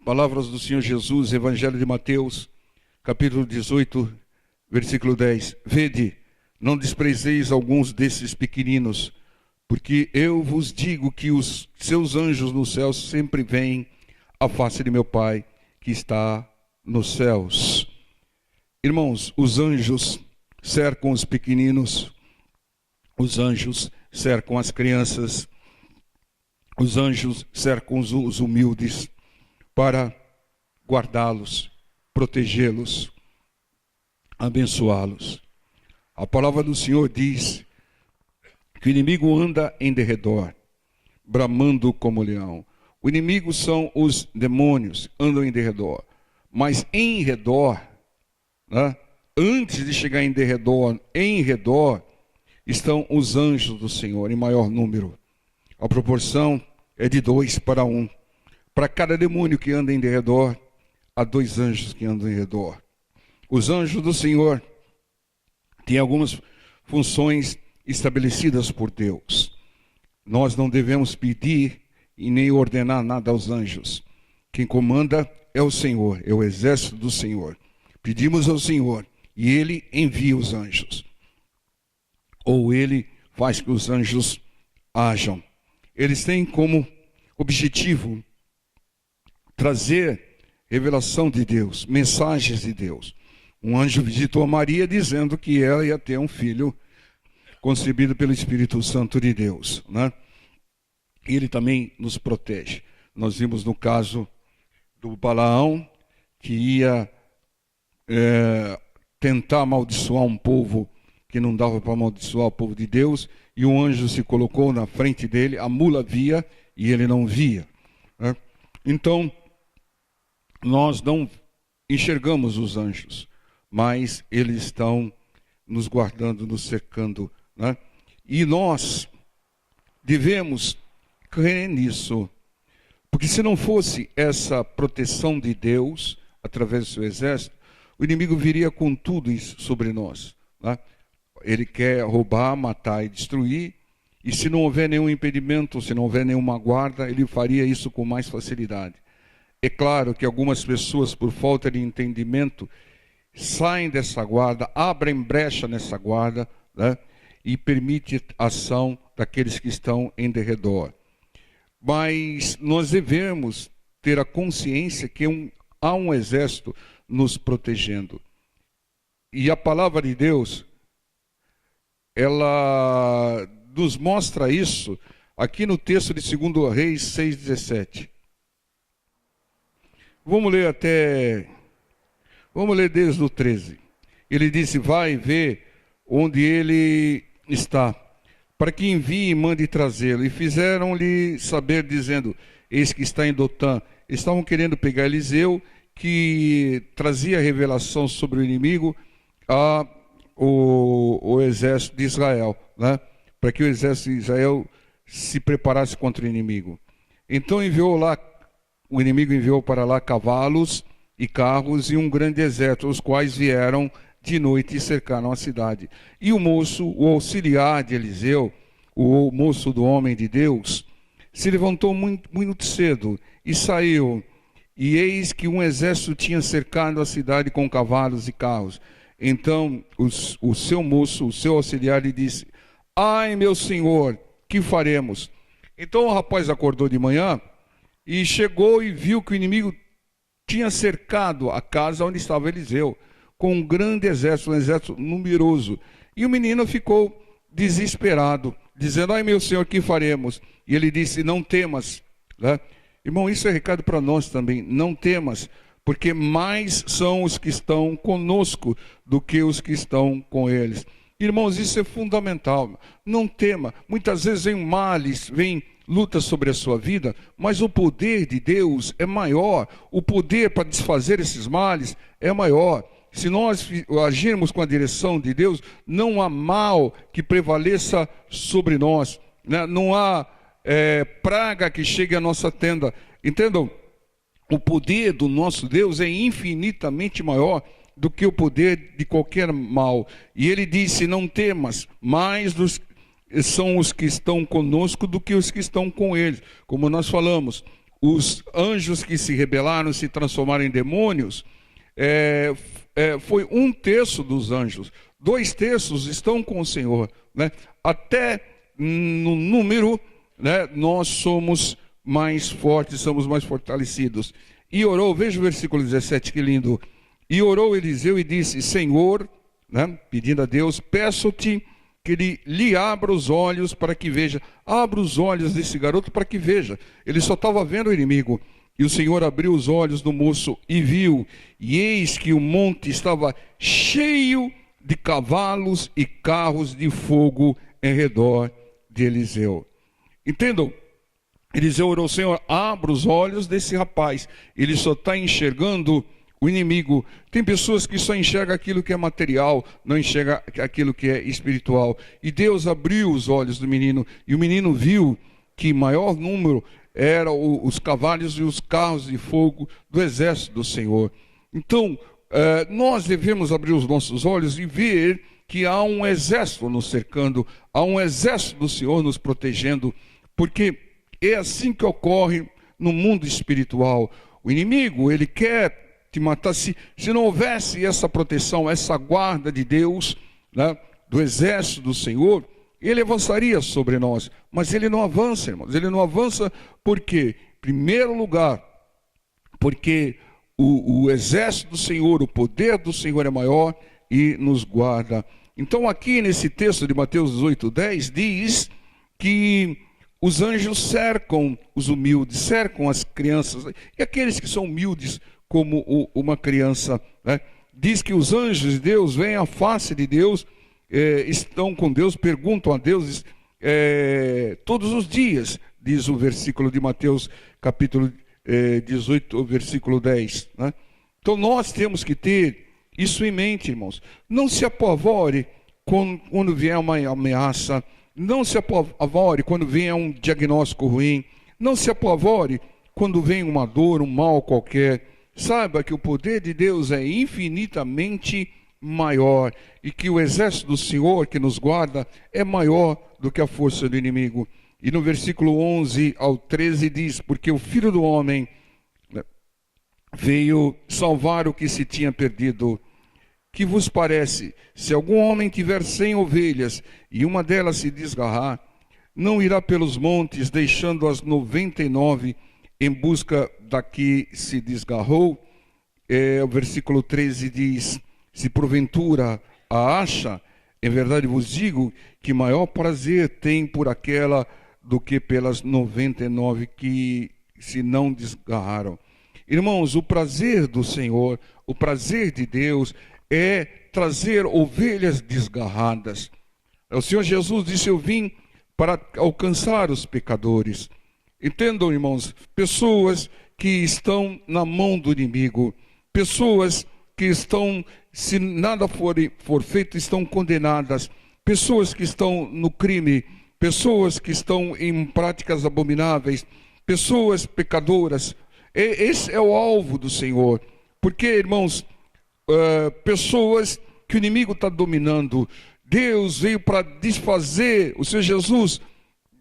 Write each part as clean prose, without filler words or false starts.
Palavras do Senhor Jesus, Evangelho de Mateus, capítulo 18, versículo 10. Vede, não desprezeis alguns desses pequeninos, porque eu vos digo que os seus anjos no céu sempre veem a face de meu Pai que está nos céus. Irmãos, os anjos cercam os pequeninos, os anjos cercam as crianças, os anjos cercam os humildes para guardá-los, protegê-los, abençoá-los. A palavra do Senhor diz que o inimigo anda em derredor, bramando como leão. O inimigo são os demônios, andam em derredor. Mas em redor, né, antes de chegar em redor, estão os anjos do Senhor, em maior número. A proporção é de 2 para 1. Para cada demônio que anda em derredor, há 2 anjos que andam em redor. Os anjos do Senhor têm algumas funções estabelecidas por Deus. Nós não devemos pedir e nem ordenar nada aos anjos. Quem comanda é o Senhor, é o exército do Senhor. Pedimos ao Senhor e Ele envia os anjos. Ou Ele faz que os anjos ajam. Eles têm como objetivo trazer revelação de Deus, mensagens de Deus. Um anjo visitou a Maria dizendo que ela ia ter um filho concebido pelo Espírito Santo de Deus, né? E ele também nos protege. Nós vimos no caso do Balaão, que ia tentar amaldiçoar um povo que não dava para amaldiçoar o povo de Deus, e um anjo se colocou na frente dele, a mula via e ele não via, né? Então, nós não enxergamos os anjos, mas eles estão nos guardando, nos cercando, né? E nós devemos crer nisso, porque se não fosse essa proteção de Deus, através do seu exército, o inimigo viria com tudo isso sobre nós, né? Ele quer roubar, matar e destruir, e se não houver nenhum impedimento, se não houver nenhuma guarda, ele faria isso com mais facilidade. É claro que algumas pessoas, por falta de entendimento, saem dessa guarda, abrem brecha nessa guarda, né, e permite a ação daqueles que estão em derredor. Mas nós devemos ter a consciência que há um exército nos protegendo. E a palavra de Deus, ela nos mostra isso aqui no texto de 2 Reis 6,17. Vamos ler desde o 13. Ele disse: vai ver onde ele está, para que envie e mande trazê-lo. E fizeram-lhe saber, dizendo: eis que está em Dotã. Estavam querendo pegar Eliseu, que trazia revelação sobre o inimigo o exército de Israel, né? Para que o exército de Israel se preparasse contra o inimigo. Então o inimigo enviou para lá cavalos e carros e um grande exército, os quais vieram de noite e cercaram a cidade. E o moço, o auxiliar de Eliseu, o moço do homem de Deus, se levantou muito cedo e saiu. E eis que um exército tinha cercado a cidade com cavalos e carros. Então o seu moço, o seu auxiliar, lhe disse: ai, meu senhor, que faremos? Então o rapaz acordou de manhã e chegou e viu que o inimigo tinha cercado a casa onde estava Eliseu, com um grande exército, um exército numeroso. E o menino ficou desesperado, dizendo: ai, meu senhor, que faremos? E ele disse: não temas, né? Irmão, isso é recado para nós também. Não temas, porque mais são os que estão conosco do que os que estão com eles. Irmãos, isso é fundamental. Não tema. Muitas vezes vem males, vem lutas sobre a sua vida, mas o poder de Deus é maior. O poder para desfazer esses males é maior. Se nós agirmos com a direção de Deus, não há mal que prevaleça sobre nós, né? Não há praga que chegue à nossa tenda. Entendam? O poder do nosso Deus é infinitamente maior do que o poder de qualquer mal. E ele disse: não temas, mais são os que estão conosco do que os que estão com eles. Como nós falamos, os anjos que se rebelaram, se transformaram em demônios, foi 1/3 dos anjos. 2/3 estão com o Senhor, né? Até no número, né, nós somos mais fortes, somos mais fortalecidos. E orou, veja o versículo 17, que lindo. E orou Eliseu e disse: Senhor, né, pedindo a Deus, peço-te que ele lhe abra os olhos para que veja. Abra os olhos desse garoto para que veja. Ele só estava vendo o inimigo. E o Senhor abriu os olhos do moço e viu, e eis que o monte estava cheio de cavalos e carros de fogo em redor de Eliseu. Entendam? Eliseu orou: Senhor, abra os olhos desse rapaz. Ele só está enxergando o inimigo. Tem pessoas que só enxergam aquilo que é material, não enxergam aquilo que é espiritual. E Deus abriu os olhos do menino, e o menino viu que maior número eram os cavalos e os carros de fogo do exército do Senhor. Então, nós devemos abrir os nossos olhos e ver que há um exército nos cercando, há um exército do Senhor nos protegendo, porque é assim que ocorre no mundo espiritual. O inimigo, ele quer te matar. Se não houvesse essa proteção, essa guarda de Deus, né, do exército do Senhor, ele avançaria sobre nós. Mas ele não avança, irmãos. Ele não avança porque, em primeiro lugar, porque o exército do Senhor, o poder do Senhor é maior e nos guarda. Então aqui nesse texto de Mateus 18:10 diz que os anjos cercam os humildes, cercam as crianças, e aqueles que são humildes como uma criança, né? Diz que os anjos de Deus veem a face de Deus, estão com Deus, perguntam a Deus todos os dias, diz o versículo de Mateus capítulo 18, versículo 10, né? Então nós temos que ter isso em mente, irmãos. Não se apavore quando vier uma ameaça, não se apavore quando vier um diagnóstico ruim, não se apavore quando vem uma dor, um mal qualquer. Saiba que o poder de Deus é infinitamente maior e que o exército do Senhor que nos guarda é maior do que a força do inimigo. E no versículo 11 ao 13 diz: porque o Filho do Homem veio salvar o que se tinha perdido. Que vos parece? Se algum homem tiver 100 ovelhas e uma delas se desgarrar, não irá pelos montes, deixando as 99 em busca da que se desgarrou? O versículo 13 diz: se porventura a acha, em verdade vos digo que maior prazer tem por aquela do que pelas 99 que se não desgarraram. Irmãos, o prazer do Senhor, o prazer de Deus é trazer ovelhas desgarradas. O Senhor Jesus disse: eu vim para alcançar os pecadores. Entendam, irmãos, pessoas que estão na mão do inimigo, pessoas que estão, se nada for feito, estão condenadas, pessoas que estão no crime, pessoas que estão em práticas abomináveis, pessoas pecadoras. Esse é o alvo do Senhor. Porque, irmãos, pessoas que o inimigo está dominando, Deus veio para desfazer, o Senhor Jesus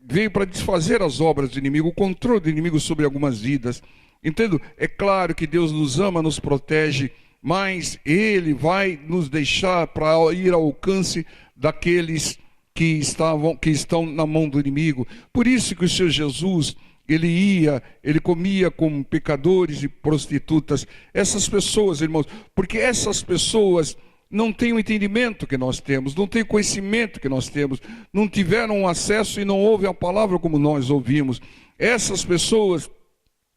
veio para desfazer as obras do inimigo, o controle do inimigo sobre algumas vidas. Entendo? É claro que Deus nos ama, nos protege, mas Ele vai nos deixar para ir ao alcance daqueles que estão na mão do inimigo. Por isso que o Senhor Jesus, ele comia com pecadores e prostitutas. Essas pessoas, irmãos, porque essas pessoas não têm o entendimento que nós temos, não têm o conhecimento que nós temos, não tiveram acesso e não ouvem a palavra como nós ouvimos. Essas pessoas,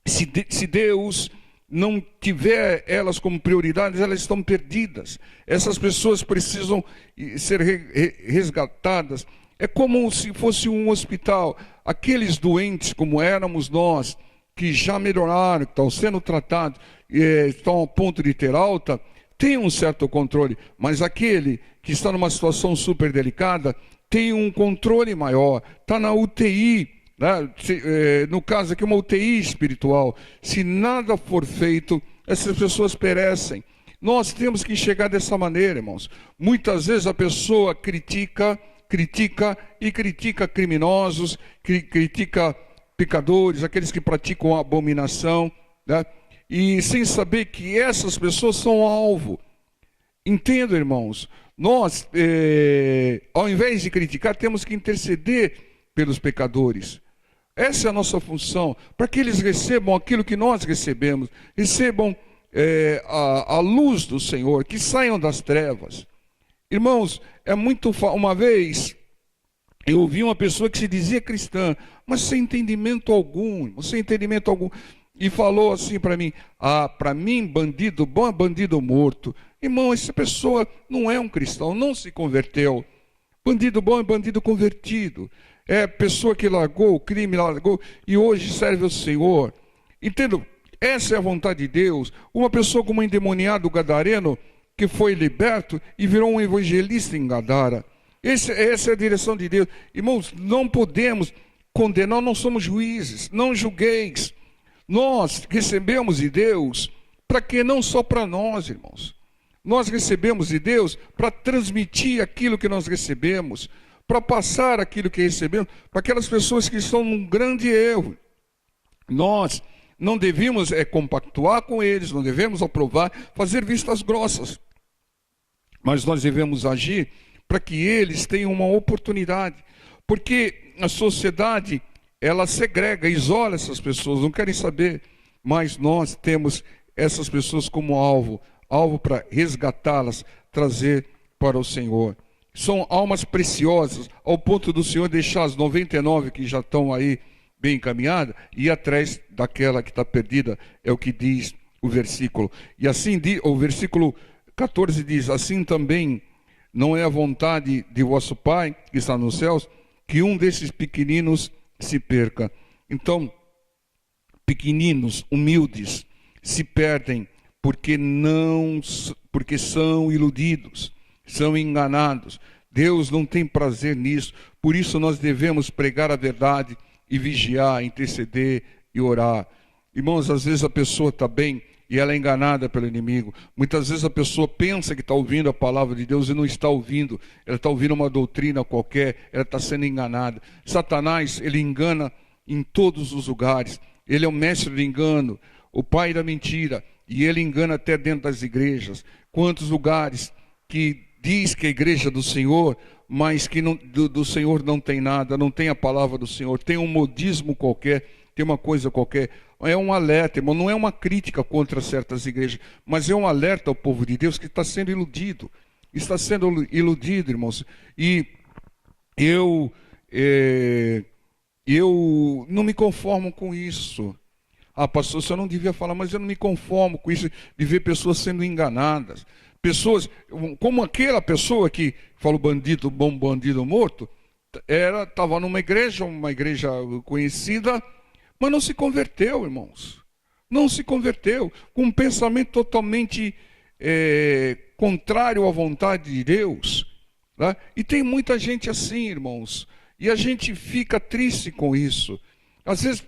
se Deus não tiver elas como prioridades, elas estão perdidas. Essas pessoas precisam ser resgatadas. É como se fosse um hospital. Aqueles doentes, como éramos nós, que já melhoraram, que estão sendo tratados, estão a ponto de ter alta, tem um certo controle. Mas aquele que está numa situação super delicada, tem um controle maior, está na UTI, né? No caso aqui, uma UTI espiritual. Se nada for feito, essas pessoas perecem. Nós temos que enxergar dessa maneira, irmãos. Muitas vezes a pessoa critica criminosos, critica pecadores, aqueles que praticam a abominação, né? E sem saber que essas pessoas são alvo. Entendo, irmãos, nós, ao invés de criticar, temos que interceder pelos pecadores. Essa é a nossa função, para que eles recebam aquilo que nós recebemos, recebam a luz do Senhor, que saiam das trevas. Irmãos, uma vez eu ouvi uma pessoa que se dizia cristã, mas sem entendimento algum, e falou assim para mim: para mim bandido bom é bandido morto. Irmão, essa pessoa não é um cristão, não se converteu. Bandido bom é bandido convertido. É pessoa que largou o crime, largou e hoje serve ao Senhor. Entendo, essa é a vontade de Deus. Uma pessoa como um endemoniado gadareno, que foi liberto e virou um evangelista em Gadara. Essa é a direção de Deus. Irmãos, não podemos condenar, não somos juízes, não julgueis. Nós recebemos de Deus, para que não só para nós, irmãos. Nós recebemos de Deus para transmitir aquilo que nós recebemos, para passar aquilo que recebemos, para aquelas pessoas que estão num grande erro. Nós não devemos compactuar com eles, não devemos aprovar, fazer vistas grossas. Mas nós devemos agir para que eles tenham uma oportunidade. Porque a sociedade, ela segrega, isola essas pessoas, não querem saber. Mas nós temos essas pessoas como alvo para resgatá-las, trazer para o Senhor. São almas preciosas, ao ponto do Senhor deixar as 99 que já estão aí bem encaminhadas, e ir atrás daquela que está perdida, é o que diz o versículo. E assim, o versículo 14 diz: assim também não é a vontade de vosso Pai, que está nos céus, que um desses pequeninos se perca. Então, pequeninos, humildes, se perdem porque são iludidos, são enganados. Deus não tem prazer nisso. Por isso nós devemos pregar a verdade e vigiar, interceder e orar. Irmãos, às vezes a pessoa está bem e ela é enganada pelo inimigo. Muitas vezes a pessoa pensa que está ouvindo a palavra de Deus e não está ouvindo. Ela está ouvindo uma doutrina qualquer, ela está sendo enganada. Satanás, ele engana em todos os lugares. Ele é o mestre do engano, o pai da mentira. E ele engana até dentro das igrejas. Quantos lugares que diz que é a igreja do Senhor, mas que do Senhor não tem nada, não tem a palavra do Senhor, tem um modismo qualquer, tem uma coisa qualquer. É um alerta, irmão, não é uma crítica contra certas igrejas, mas é um alerta ao povo de Deus que está sendo iludido. Está sendo iludido, irmãos. E eu não me conformo com isso. Pastor, o senhor não devia falar, mas eu não me conformo com isso, de ver pessoas sendo enganadas. Pessoas, como aquela pessoa que falou bandido bom, bandido morto, estava numa igreja conhecida, mas não se converteu, irmãos. Não se converteu, com um pensamento totalmente contrário à vontade de Deus. Tá? E tem muita gente assim, irmãos, e a gente fica triste com isso. Às vezes,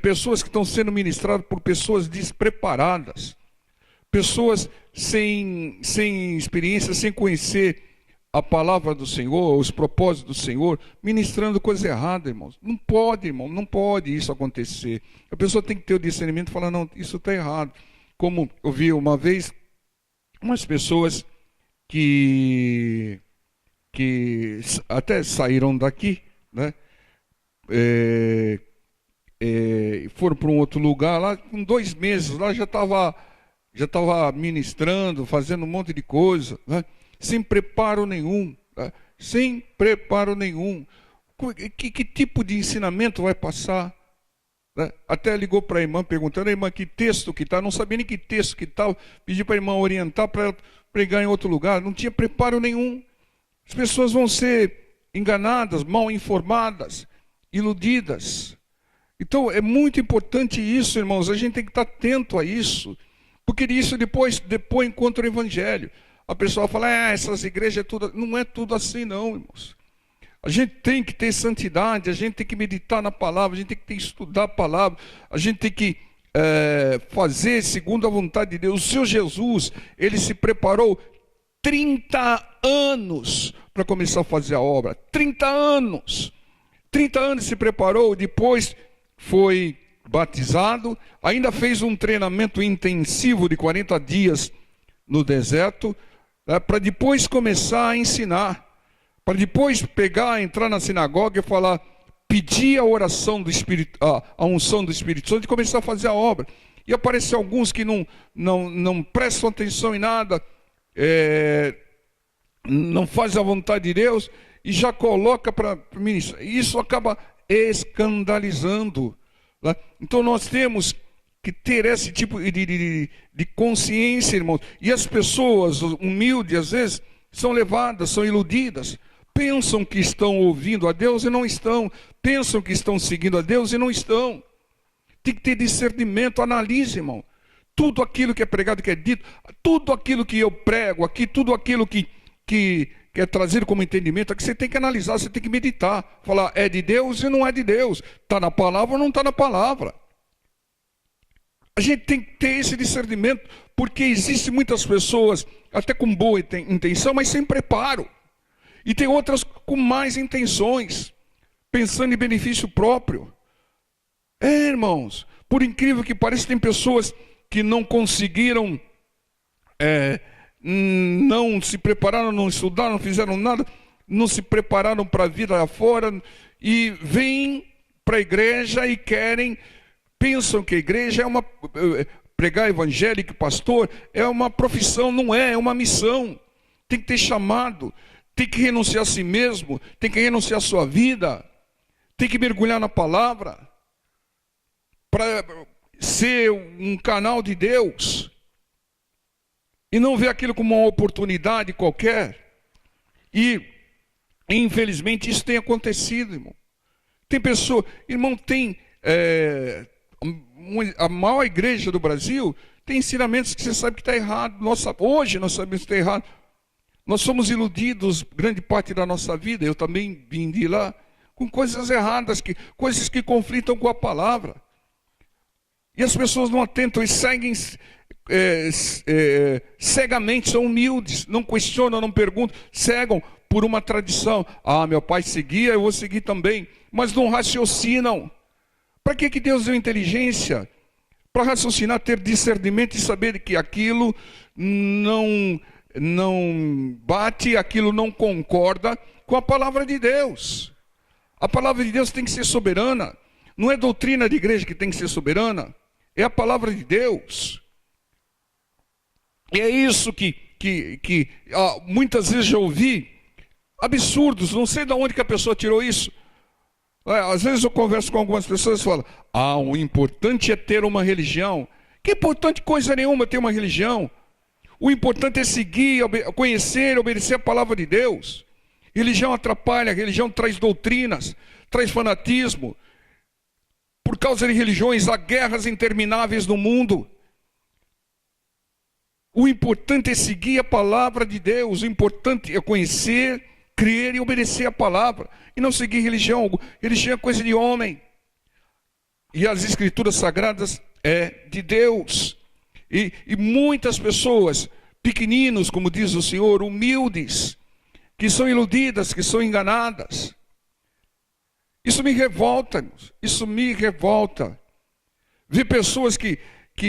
pessoas que estão sendo ministradas por pessoas despreparadas, pessoas sem experiência, sem conhecer a palavra do Senhor, os propósitos do Senhor, ministrando coisa errada, irmãos. Não pode, irmão, não pode isso acontecer. A pessoa tem que ter o discernimento e falar: não, isso está errado. Como eu vi uma vez, umas pessoas que até saíram daqui, né? Foram para um outro lugar, lá com 2 meses, lá já estava ministrando, fazendo um monte de coisa, né? Sem preparo nenhum, né? Sem preparo nenhum. Que tipo de ensinamento vai passar? Né? Até ligou para a irmã perguntando: irmã, que texto que está? Não sabia nem que texto que estava. Pedi para a irmã orientar para ela pregar em outro lugar. Não tinha preparo nenhum. As pessoas vão ser enganadas, mal informadas, iludidas. Então é muito importante isso, irmãos. A gente tem que estar atento a isso, porque isso depois contra o evangelho. A pessoa fala: essas igrejas é tudo. Não é tudo assim não, irmãos. A gente tem que ter santidade, a gente tem que meditar na palavra, a gente tem que estudar a palavra, a gente tem que fazer segundo a vontade de Deus. O Senhor Jesus, ele se preparou 30 anos para começar a fazer a obra. 30 anos. 30 anos se preparou, depois foi batizado, ainda fez um treinamento intensivo de 40 dias no deserto, para depois começar a ensinar, para depois entrar na sinagoga e falar, pedir a oração do Espírito, a unção do Espírito Santo e começar a fazer a obra. E aparecem alguns que não prestam atenção em nada, não fazem a vontade de Deus e já coloca para ministrar. Isso acaba escandalizando. Né? Então nós temos que ter esse tipo de consciência, irmãos. E as pessoas humildes, às vezes, são levadas, são iludidas. Pensam que estão ouvindo a Deus e não estão. Pensam que estão seguindo a Deus e não estão. Tem que ter discernimento, analise, irmão. Tudo aquilo que é pregado, que é dito, tudo aquilo que eu prego aqui, tudo aquilo que é trazido como entendimento, é que você tem que analisar, você tem que meditar. Falar, é de Deus e não é de Deus. Está na palavra ou não está na palavra. A gente tem que ter esse discernimento, porque existem muitas pessoas, até com boa intenção, mas sem preparo. E tem outras com mais intenções, pensando em benefício próprio. Irmãos, por incrível que pareça, tem pessoas que não conseguiram, não se prepararam, não estudaram, não fizeram nada, não se prepararam para a vida lá fora, e vêm para a igreja e pensam que a igreja é pregar evangélico, pastor, é uma profissão, não é uma missão. Tem que ter chamado, tem que renunciar a si mesmo, tem que renunciar a sua vida, tem que mergulhar na palavra, para ser um canal de Deus, e não ver aquilo como uma oportunidade qualquer. E, infelizmente, isso tem acontecido, irmão. Tem pessoa, irmão, a maior igreja do Brasil tem ensinamentos que você sabe que está errado. Hoje nós sabemos que está errado. Nós somos iludidos grande parte da nossa vida, eu também vim de lá, com coisas erradas, coisas que conflitam com a palavra. E as pessoas não atentam e seguem cegamente, são humildes, não questionam, não perguntam, cegam por uma tradição. Meu pai seguia, eu vou seguir também. Mas não raciocinam. Para que Deus deu inteligência? Para raciocinar, ter discernimento e saber que aquilo não bate, aquilo não concorda com a palavra de Deus. A palavra de Deus tem que ser soberana. Não é doutrina de igreja que tem que ser soberana. É a palavra de Deus. E é isso que muitas vezes já ouvi. Absurdos, não sei de onde que a pessoa tirou isso. Às vezes eu converso com algumas pessoas e falo, o importante é ter uma religião. Que importante coisa nenhuma ter uma religião. O importante é seguir, conhecer, obedecer a palavra de Deus. Religião atrapalha, religião traz doutrinas, traz fanatismo. Por causa de religiões, há guerras intermináveis no mundo. O importante é seguir a palavra de Deus. O importante é conhecer, crer e obedecer a palavra. E não seguir religião. Religião é coisa de homem. E as escrituras sagradas é de Deus. E muitas pessoas, pequeninos, como diz o Senhor, humildes, que são iludidas, que são enganadas. Isso me revolta, isso me revolta. Ver pessoas que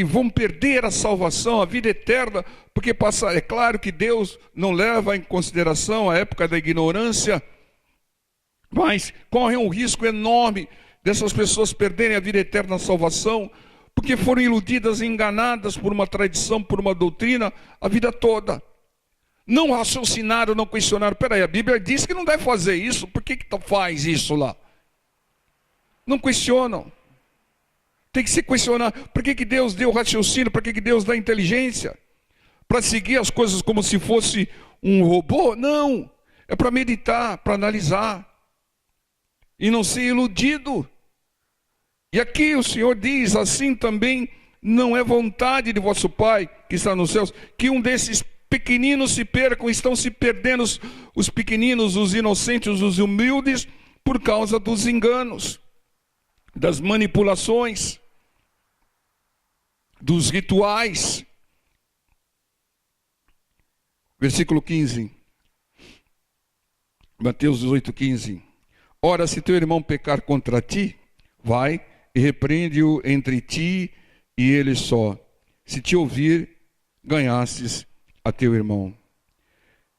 vão perder a salvação, a vida eterna, porque é claro que Deus não leva em consideração a época da ignorância, mas correm um risco enorme dessas pessoas perderem a vida eterna, a salvação, porque foram iludidas e enganadas por uma tradição, por uma doutrina, a vida toda. Não raciocinaram, não questionaram. Peraí, a Bíblia diz que não deve fazer isso, por que faz isso lá? Não questionam. Tem que se questionar. Por que Deus deu raciocínio? Por que Deus dá inteligência? Para seguir as coisas como se fosse um robô? Não. É para meditar, para analisar. E não ser iludido. E aqui o Senhor diz, assim também não é vontade de vosso Pai que está nos céus, que um desses pequeninos se percam. Estão se perdendo os pequeninos, os inocentes, os humildes, por causa dos enganos, das manipulações, dos rituais. Versículo 15. Mateus 18:15. Ora, se teu irmão pecar contra ti, vai, e repreende-o entre ti e ele só. Se te ouvir, ganhastes a teu irmão.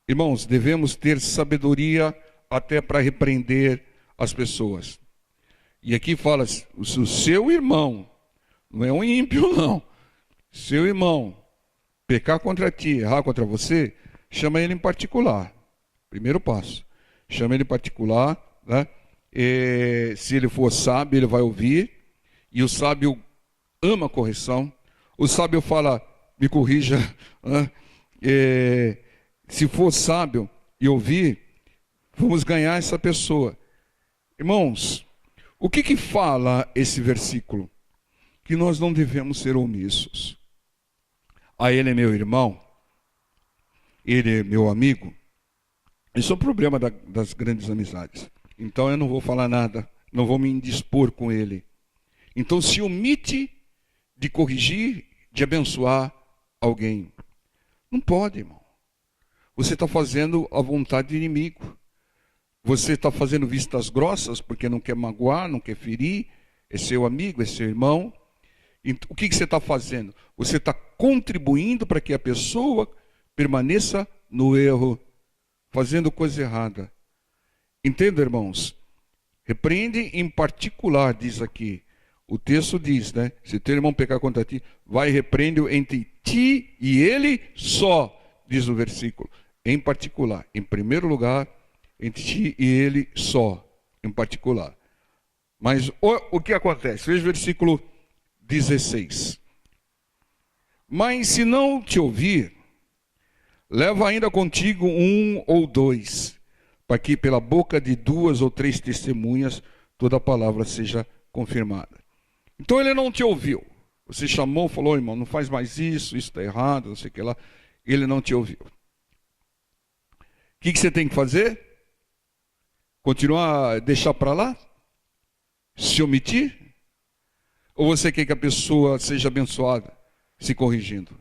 Irmãos, devemos ter sabedoria até para repreender as pessoas. E aqui fala, o seu irmão, não é um ímpio não, seu irmão, pecar contra ti, errar contra você, chama ele em particular. Primeiro passo, chama ele em particular, né? Se ele for sábio, ele vai ouvir, e o sábio ama a correção. O sábio fala, me corrija, né? Se for sábio e ouvir, vamos ganhar essa pessoa. Irmãos, o que fala esse versículo? Que nós não devemos ser omissos. Ele é meu irmão, ele é meu amigo. Isso é o problema das grandes amizades. Então eu não vou falar nada, não vou me indispor com ele. Então se omite de corrigir, de abençoar alguém. Não pode, irmão. Você está fazendo a vontade do inimigo. Você está fazendo vistas grossas porque não quer magoar, não quer ferir. É seu amigo, é seu irmão. O que você está fazendo? Você está contribuindo para que a pessoa permaneça no erro, fazendo coisa errada. Entenda, irmãos? Repreende em particular, diz aqui. O texto diz, né? Se teu irmão pecar contra ti, vai e repreende-o entre ti e ele só, diz o versículo. Em particular, em primeiro lugar, entre ti e ele só, em particular. Mas o que acontece? Veja o versículo 16. Mas se não te ouvir, leva ainda contigo um ou dois, para que pela boca de 2 ou 3 testemunhas toda a palavra seja confirmada. Então ele não te ouviu. Você chamou, falou, irmão, não faz mais isso está errado, não sei o que lá. Ele não te ouviu. O que você tem que fazer? Continuar a deixar para lá? Se omitir? Ou você quer que a pessoa seja abençoada, se corrigindo?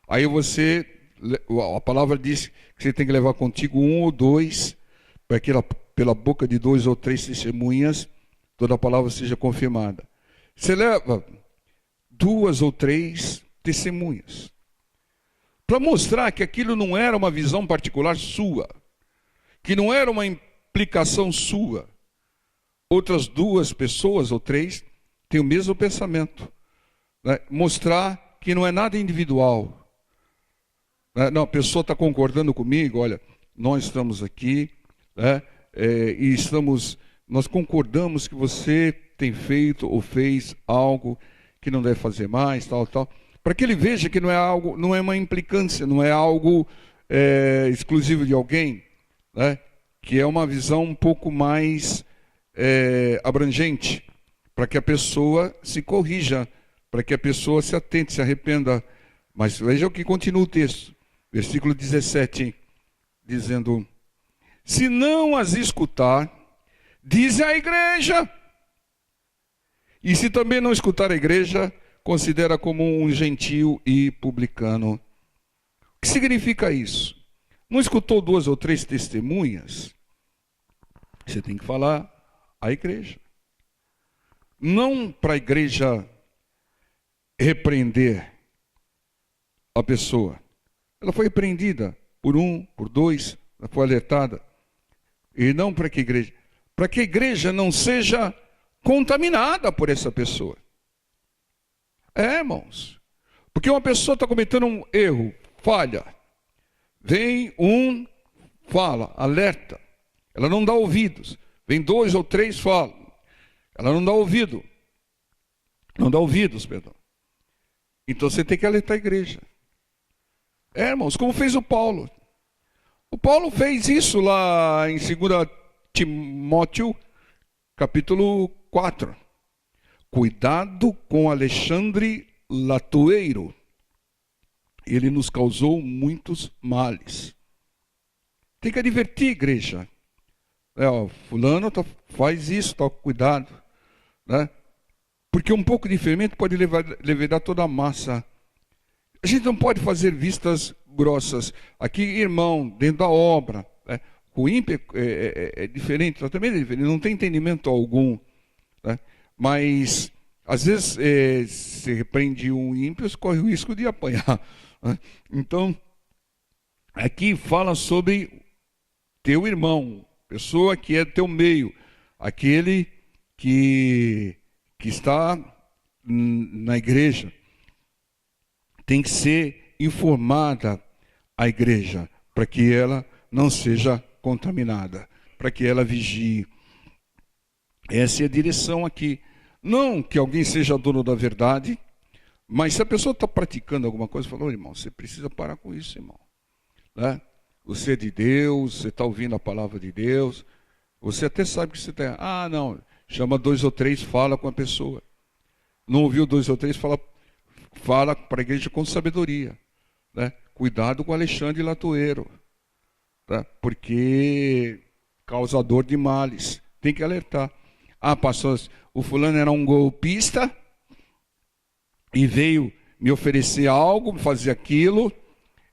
Aí a palavra diz que você tem que levar contigo um ou dois, para que pela boca de 2 ou 3 testemunhas, toda a palavra seja confirmada. Você leva 2 ou 3 testemunhas, para mostrar que aquilo não era uma visão particular sua, que não era uma implicação sua. Outras 2 pessoas ou 3 têm o mesmo pensamento, né? Mostrar que não é nada individual. Não, a pessoa está concordando comigo, olha, nós estamos aqui, né? Nós concordamos que você tem feito ou fez algo que não deve fazer mais, tal. Para que ele veja que não é algo, não é uma implicância, não é algo exclusivo de alguém, né? Que é uma visão um pouco mais abrangente, para que a pessoa se corrija, para que a pessoa se atente, se arrependa. Mas veja o que continua o texto, versículo 17, dizendo: se não as escutar, diz à igreja. E se também não escutar a igreja, considera como um gentio e publicano. O que significa isso? Não escutou 2 ou 3 testemunhas? Você tem que falar à igreja. Não para a igreja repreender a pessoa. Ela foi repreendida por 1, por 2, ela foi alertada. E não para que a igreja não seja contaminada por essa pessoa. Irmãos, porque uma pessoa está cometendo um erro, falha, vem fala, alerta, ela não dá ouvidos, vem 2 ou 3 falam, ela não dá ouvidos, perdão. Então você tem que alertar a igreja. Irmãos, como fez o Paulo. O Paulo fez isso lá em 2 Timóteo, capítulo 4. Cuidado com Alexandre Latoeiro. Ele nos causou muitos males. Tem que advertir a igreja. Fulano faz isso, cuidado. Né? Porque um pouco de fermento pode levedar toda a massa. A gente não pode fazer vistas grossas. Aqui, irmão, dentro da obra. Né? O ímpio é diferente, também é diferente, não tem entendimento algum. Né? Mas, às vezes, se repreende um ímpio, você corre o risco de apanhar. Então, aqui fala sobre teu irmão, pessoa que é teu meio, aquele que está na igreja. Tem que ser informada a igreja, para que ela não seja contaminada, para que ela vigie. Essa é a direção aqui. Não que alguém seja dono da verdade, mas se a pessoa está praticando alguma coisa, falou, irmão, você precisa parar com isso, irmão. Né? Você é de Deus, você está ouvindo a palavra de Deus, você até sabe que você está... Ah, não, chama 2 ou 3, fala com a pessoa. Não ouviu 2 ou 3, fala para a igreja com sabedoria. Né? Cuidado com Alexandre Latoeiro, tá? Porque causador de males. Tem que alertar. Ah, pastor, o fulano era um golpista e veio me oferecer algo, fazer aquilo,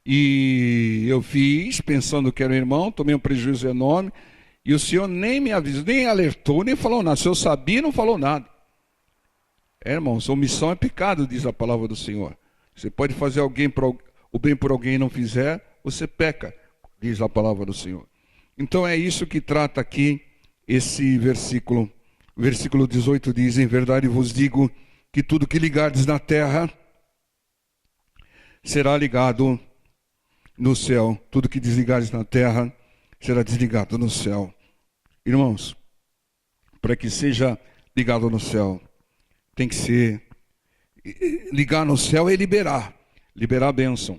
e eu fiz, pensando que era um irmão, tomei um prejuízo enorme, e o senhor nem me avisou, nem alertou, nem falou nada. Se eu sabia, não falou nada. Irmãos, omissão é pecado, diz a palavra do Senhor. Você pode fazer o bem por alguém e não fizer, você peca, diz a palavra do Senhor. Então é isso que trata aqui esse versículo. O versículo 18 diz, em verdade vos digo que tudo que ligardes na terra será ligado no céu. Tudo que desligardes na terra será desligado no céu. Irmãos, para que seja ligado no céu, tem que ser, ligar no céu é liberar a bênção.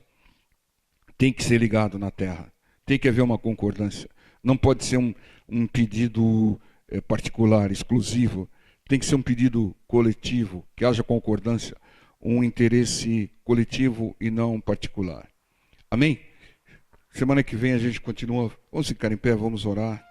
Tem que ser ligado na terra. Tem que haver uma concordância. Não pode ser um pedido particular, exclusivo. Tem que ser um pedido coletivo, que haja concordância, um interesse coletivo e não particular. Amém? Semana que vem a gente continua. Vamos ficar em pé, vamos orar.